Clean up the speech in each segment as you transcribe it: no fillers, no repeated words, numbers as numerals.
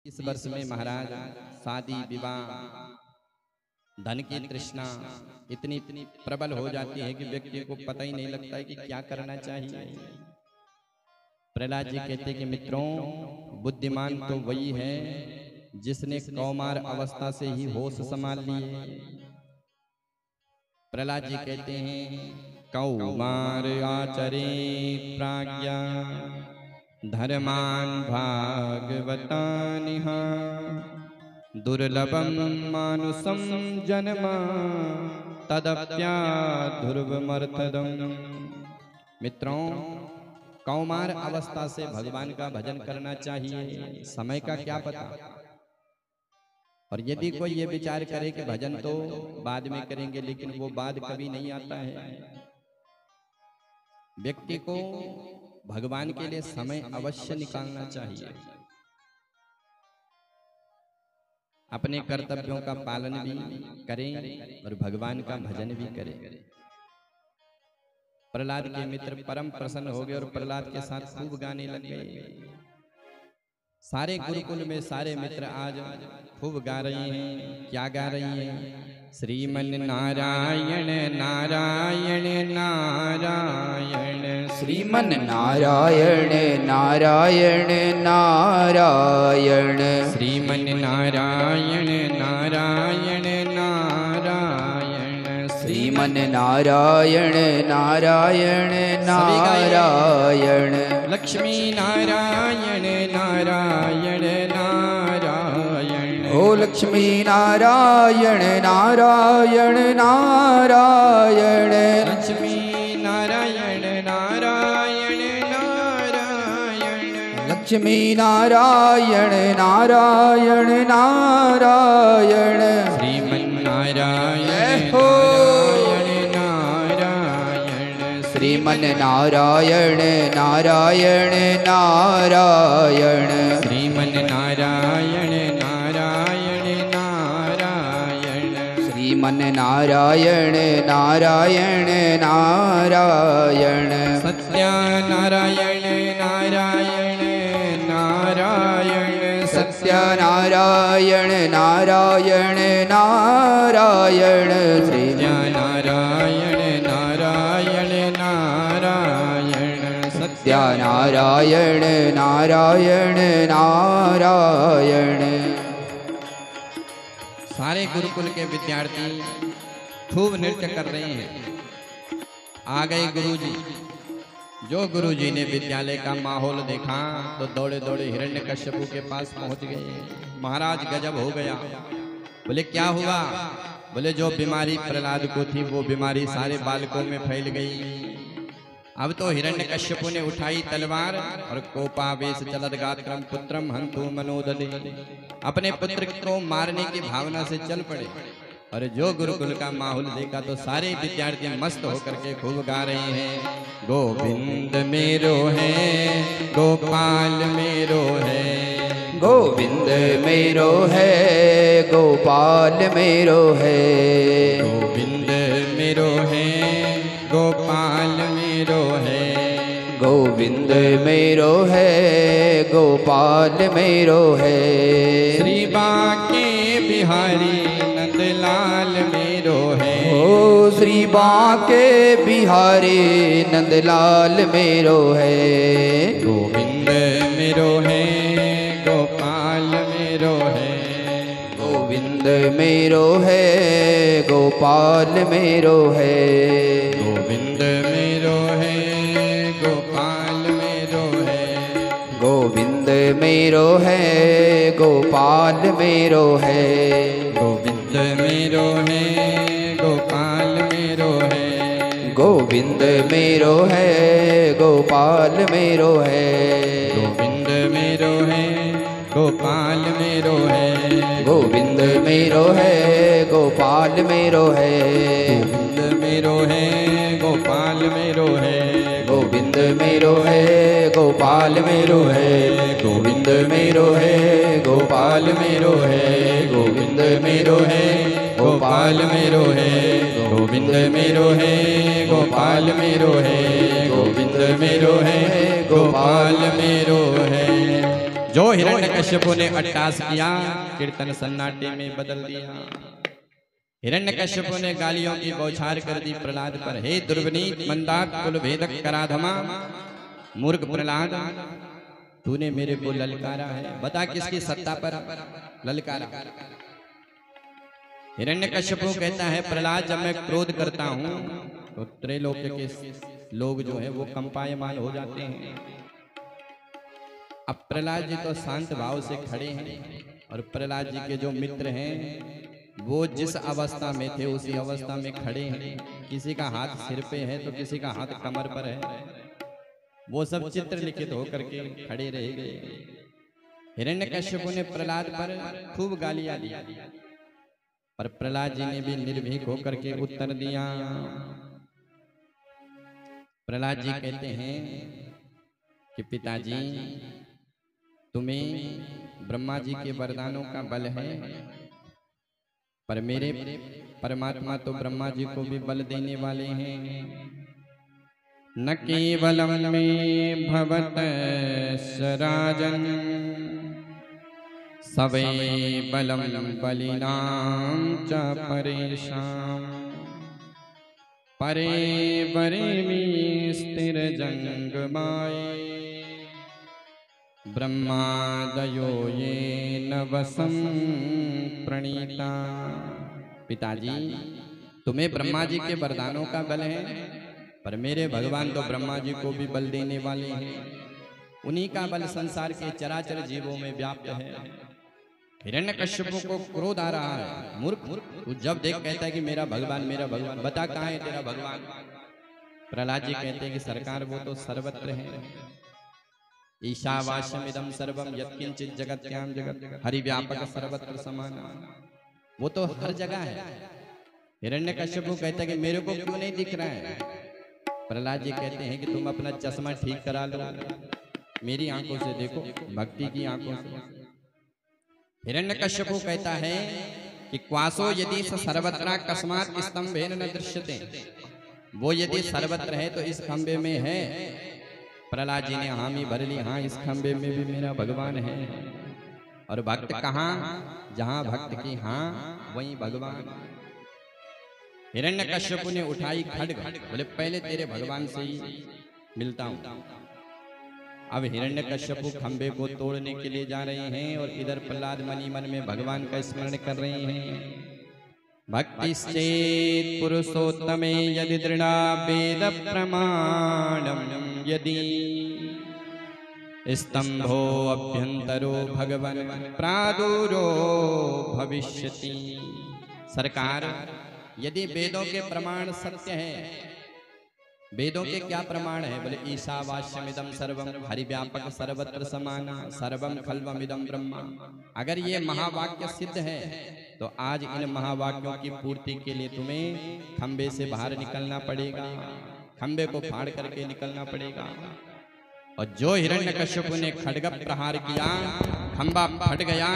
इस वर्ष में महाराज शादी विवाह धन की तृष्णा इतनी प्रबल हो जाती है कि व्यक्ति को पता ही नहीं लगता है कि क्या करना चाहिए। प्रहलाद जी कहते कि मित्रों, बुद्धिमान तो वही है जिसने कौमार अवस्था से ही होश संभाल लिए। प्रहलाद जी कहते हैं कौमार आचरे प्राज्ञा धर्मान भागवतानिहा दुर्लभम मानुषम जन्म तदप्या ध्रुवमर्थदम। मित्रों, कौमार अवस्था से भगवान का भजन करना चाहिए। समय का क्या पता, और यदि कोई ये विचार करे कि भजन तो बाद में करेंगे, लेकिन वो बाद कभी नहीं आता है। व्यक्ति को भगवान के लिए समय अवश्य निकालना चाहिए। अपने कर्तव्यों का पालन भी करें और भगवान का भजन भी करें। प्रहलाद के मित्र परम प्रसन्न हो गए और प्रहलाद के साथ खूब गाने लग गए। सारे गुरुकुल में सारे मित्र आज खूब गा रहे हैं। क्या गा रही हैं? श्रीमन नारायण नारायण नारायण, श्रीमन नारायण नारायण नारायण, श्रीमन नारायण नारायण नारायण, श्रीमन नारायण नारायण नारायण, लक्ष्मी नारायण नारायण नारायण, ओ लक्ष्मी नारायण नारायण नारायण, लक्ष्मी नारायण नारायण नारायण, लक्ष्मी नारायण नारायण नारायण, श्रीमन नारायण हो श्रीमन नारायण नारायण नारायण, श्रीमन नारायण नारायण नारायण, श्रीमन नारायण नारायण नारायण, सत्यानारायण नारायण नारायण, सत्यानारायण नारायण नारायण, सत्यानारायण नारायण नारायण, सत्यानारायण नारायण नारायण। सारे गुरुकुल के विद्यार्थी खूब नृत्य कर रहे हैं। आ गए गुरुजी। जो गुरुजी ने विद्यालय का माहौल देखा तो दौड़े दौड़े हिरण्यकश्यपु के पास पहुंच गए। महाराज गजब हो गया। बोले क्या हुआ? बोले जो बीमारी प्रहलाद को थी वो बीमारी सारे बालकों में फैल गई। अब तो हिरण्यकश्यपु ने उठाई तलवार और कोपावेश चलदगात्रम पुत्रम हंतु मनोदले, अपने पुत्र को मारने की भावना से चल पड़े। और जो गुरुकुल का माहौल देखा तो सारे विद्यार्थी मस्त होकर के खूब गा रहे हैं। गोविंद मेरो है गोपाल मेरो है, गोविंद मेरो है गोपाल मेरो है, गोविंद मेरो है गोपाल मेरो है, गोविंद मेरो है गोपाल मेरो है, श्री बांके बिहारी नंदलाल मेरो है, ओ श्री बांके बिहारी नंदलाल मेरो है, गोविंद मेरो है गोपाल मेरो है, गोविंद मेरो है गोपाल मेरो है, गोविंद मेरो है गोपाल मेरो है, गोविंद मेरो है गोपाल मेरो है, गोविंद मेरो है गोपाल मेरो है, गोविंद मेरो है गोपाल मेरो है, गोविंद मेरो है गोपाल मेरो है, गोविंद मेरो है गोपाल मेरो है, गोविंद मेरो है गोपाल मेरो है, गोविंद मेरो है गोपाल मेरो है, गोविंद मेरो है गोपाल मेरो है, गोविंद मेरो है गोपाल मेरो है, गोविंद मेरो है गोपाल मेरो है, गोविंद मेरो है गोपाल मेरो है। जो हिरण्यकश्यपु ने अट्टास किया कीर्तन सन्नाटे में बदल दिया। हिरण्यकश्यपु ने गालियों की बौछार कर दी प्रहलाद पर। हे दुर्विनीत मंदात कुल भेदक कराधमा, मूर्ख प्रहलाद, तूने मेरे को ललकारा है, बता किसकी सत्ता पर ललकारा। हिरण्यकश्यपु कहता है प्रहलाद, जब मैं क्रोध करता हूं तो त्रैलोक्य के लोग जो है वो कंपायमान हो जाते हैं। अब प्रहलाद जी तो शांत भाव से खड़े हैं और प्रहलाद जी के जो मित्र हैं वो जिस अवस्था में थे उसी अवस्था में खड़े हैं। किसी का हाथ सिर पे है तो किसी का हाथ कमर पर है, वो सब चित्र लिखित होकर के खड़े रह गए। हिरण्यकश्यपु ने प्रहलाद पर खूब गालियां दी, पर प्रहलाद जी ने भी निर्भीक होकर के उत्तर दिया। प्रहलाद जी कहते हैं कि पिताजी, तुम्हें ब्रह्मा जी के वरदानों का बल है, पर मेरे परमात्मा तो ब्रह्मा जी को भी बल देने वाले हैं। न केवलम में भवत राजन, सवे बलम बलिनाम च परेशान, परे परे में स्थिर जंग माए, ब्रह्मादयो ये नवसम प्रणीता। पिताजी, तुम्हें ब्रह्मा जी के वरदानों का बल है, पर मेरे भगवान तो ब्रह्मा जी को भी बल देने वाले हैं। उन्हीं का बल संसार के चराचर जीवों में व्याप्त है। हिरण्यकश्यपु को क्रोध आ रहा है। मूर्ख, तू जब देख कहता है कि मेरा भगवान, बता कहाँ है तेरा भगवान। प्रहलाद जी कहते हैं कि सरकार वो तो सर्वत्र है। ईशावास्यमिदं सर्वम यत्किंचित जगत्याम जगत, हरि व्यापक सर्वत्र समान, वो तो हर जगह है। हिरण्यकश्यपु कहता है कि मेरे को क्यों नहीं दिख रहा है। प्रहलाद जी कहते हैं कि तुम अपना चश्मा ठीक करा लो, मेरी आंखों से देखो, भक्ति की आंखों से। हिरण्यकश्यपु कहता है कि क्वासो यदि सर्वत्र कस्मात् स्तंभेन न दृश्यते, वो यदि सर्वत्र है तो इस खंबे में है। प्रहलाद जी ने हामी भर ली, हाँ इस खंबे में भी मेरा भगवान है। और भक्त कहाँ, जहाँ भक्त की हाँ वहीं भगवान। हिरण्यकश्यपु ने उठाई खड्ग, बोले पहले तेरे भगवान से ही मिलता हूँ। अब हिरण्यकश्यपु खंबे को तोड़ने के लिए जा रहे हैं और इधर प्रहलाद मनी मन में भगवान का स्मरण कर रहे हैं। भक्तिश्चेत पुरुषोत्तमे यदि दृढ़ा वेद प्रमाणम, यदि स्तंभो अभ्यंतरो भगवन प्रादुरो भविष्यति। सरकार, यदि वेदों के प्रमाण सत्य है, वेदों के क्या प्रमाण है? बोले ईशावास्यमिदं सर्वम हरि व्यापक सर्वत्र समाना, सर्वम खल्वमिदं ब्रह्मा। अगर ये महावाक्य सिद्ध है तो आज इन महावाक्यों की पूर्ति के लिए तुम्हें खंबे से बाहर निकलना पड़ेगा, खंबे को फाड़ करके निकलना पड़ेगा। और जो हिरण्यकश्यपु ने खड्ग प्रहार किया, खंबा फट गया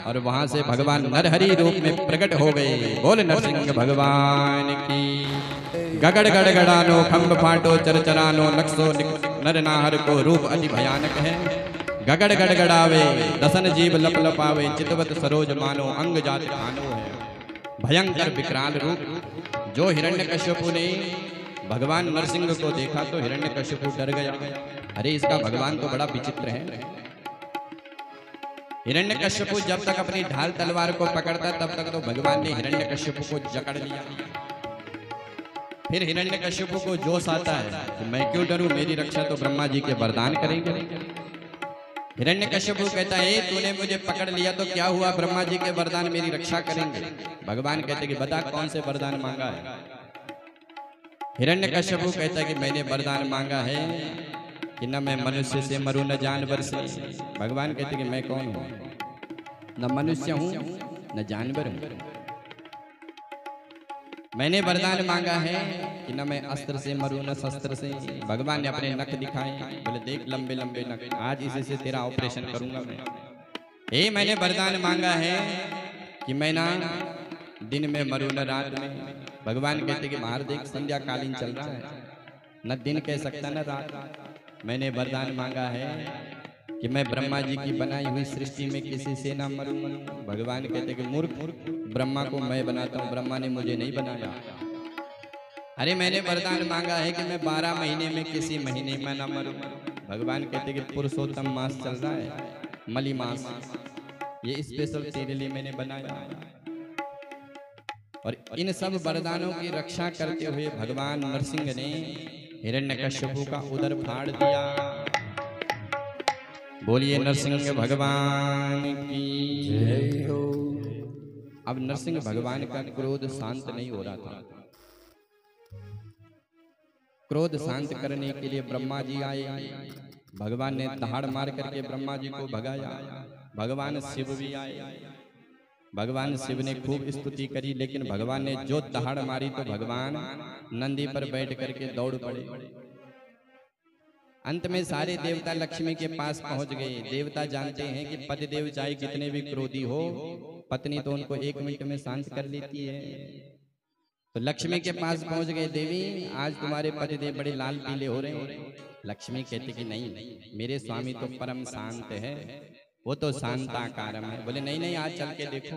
और वहां से भगवान नरहरि रूप में प्रकट हो गए। बोल नरसिंह भगवान की। गगड़ गड़गड़ानो खंब फाटो चरचरानो, नक्सो नरनाहर को रूप अति भयानक है। गगड़ गड़गड़ावे दसन जीव लप लपावे, चितवत सरोज मानो अंग जात खानो है। भयंकर विकराल रूप। जो हिरण्यकश्यपु ने भगवान नरसिंह को देखा तो हिरण्यकश्यपु डर गया। अरे इसका भगवान तो बड़ा विचित्र है। हिरण्यकश्यपु जब तक अपनी ढाल तलवार को पकड़ता तब तक तो भगवान ने हिरण्यकश्यपु को जकड़ लिया। फिर हिरण्यकश्यपु को जोश आता है कि मैं क्यों डरूं, मेरी रक्षा तो ब्रह्मा जी के वरदान करेंगे। हिरण्यकश्यपु कहता है तूने मुझे पकड़ लिया तो क्या हुआ, ब्रह्मा जी के वरदान मेरी रक्षा करेंगे। भगवान कहते कि बता कौन से वरदान मांगा है। हिरण्यकश्यपु कहता है कि मैंने वरदान मांगा है कि न मैं मनुष्य से मरूं न जानवर से। भगवान कहते कि मैं कौन हूं, न मनुष्य हूं न जानवर हूं। मैंने वरदान मांगा है कि न मैं अस्त्र से मरूं न शस्त्र से। भगवान ने अपने नख दिखाए, बोले देख लंबे लंबे नख, आज इसी से तेरा ऑपरेशन करूंगा मैं। मैंने वरदान मांगा है कि मैं ना दिन में मरूं न रात में। भगवान कहते कि बाहर देख संध्या कालीन चल रहा है, न दिन कह सकता न रात। मैंने वरदान मांगा है कि मैं ब्रह्मा जी की बनाई हुई सृष्टि में किसी से ना मरूं। भगवान कहते कि मूर्ख, ब्रह्मा को मैं बनाता हूं, ब्रह्मा ने मुझे नहीं बनाया। अरे मैंने वरदान मांगा है कि मैं 12 महीने में किसी महीने में ना मरूं। भगवान कहते कि पुरुषोत्तम मास चल रहा है, मली मास, ये स्पेशल तेरे लिए मैंने बनाया। और इन सब वरदानों की रक्षा करते हुए भगवान नरसिंह ने हिरण्यकश्यप का उदर फाड़ दिया। बोलिए नरसिंह भगवान की जय हो। अब नरसिंह भगवान का क्रोध शांत नहीं हो रहा था। क्रोध शांत करने के लिए ब्रह्मा जी आए। भगवान ने दहाड़ मार करके ब्रह्मा जी को भगाया। भगवान शिव भी आए। भगवान शिव ने खूब स्तुति करी, लेकिन भगवान ने जो दहाड़ मारी तो भगवान नंदी पर बैठ करके दौड़ पड़े। अंत में सारे देवता लक्ष्मी के पास पहुंच गए। देवता जानते हैं कि पतिदेव चाहे कितने भी क्रोधी हो, पत्नी तो उनको 1 मिनट में शांत कर लेती है। तो लक्ष्मी के पास पहुंच गए, देवी आज तुम्हारे पतिदेव बड़े लाल पीले हो रहे हैं। लक्ष्मी कहती कि नहीं, मेरे स्वामी तो परम शांत है, वो तो शांताकारम है। बोले नहीं नहीं, आज चल के देखो।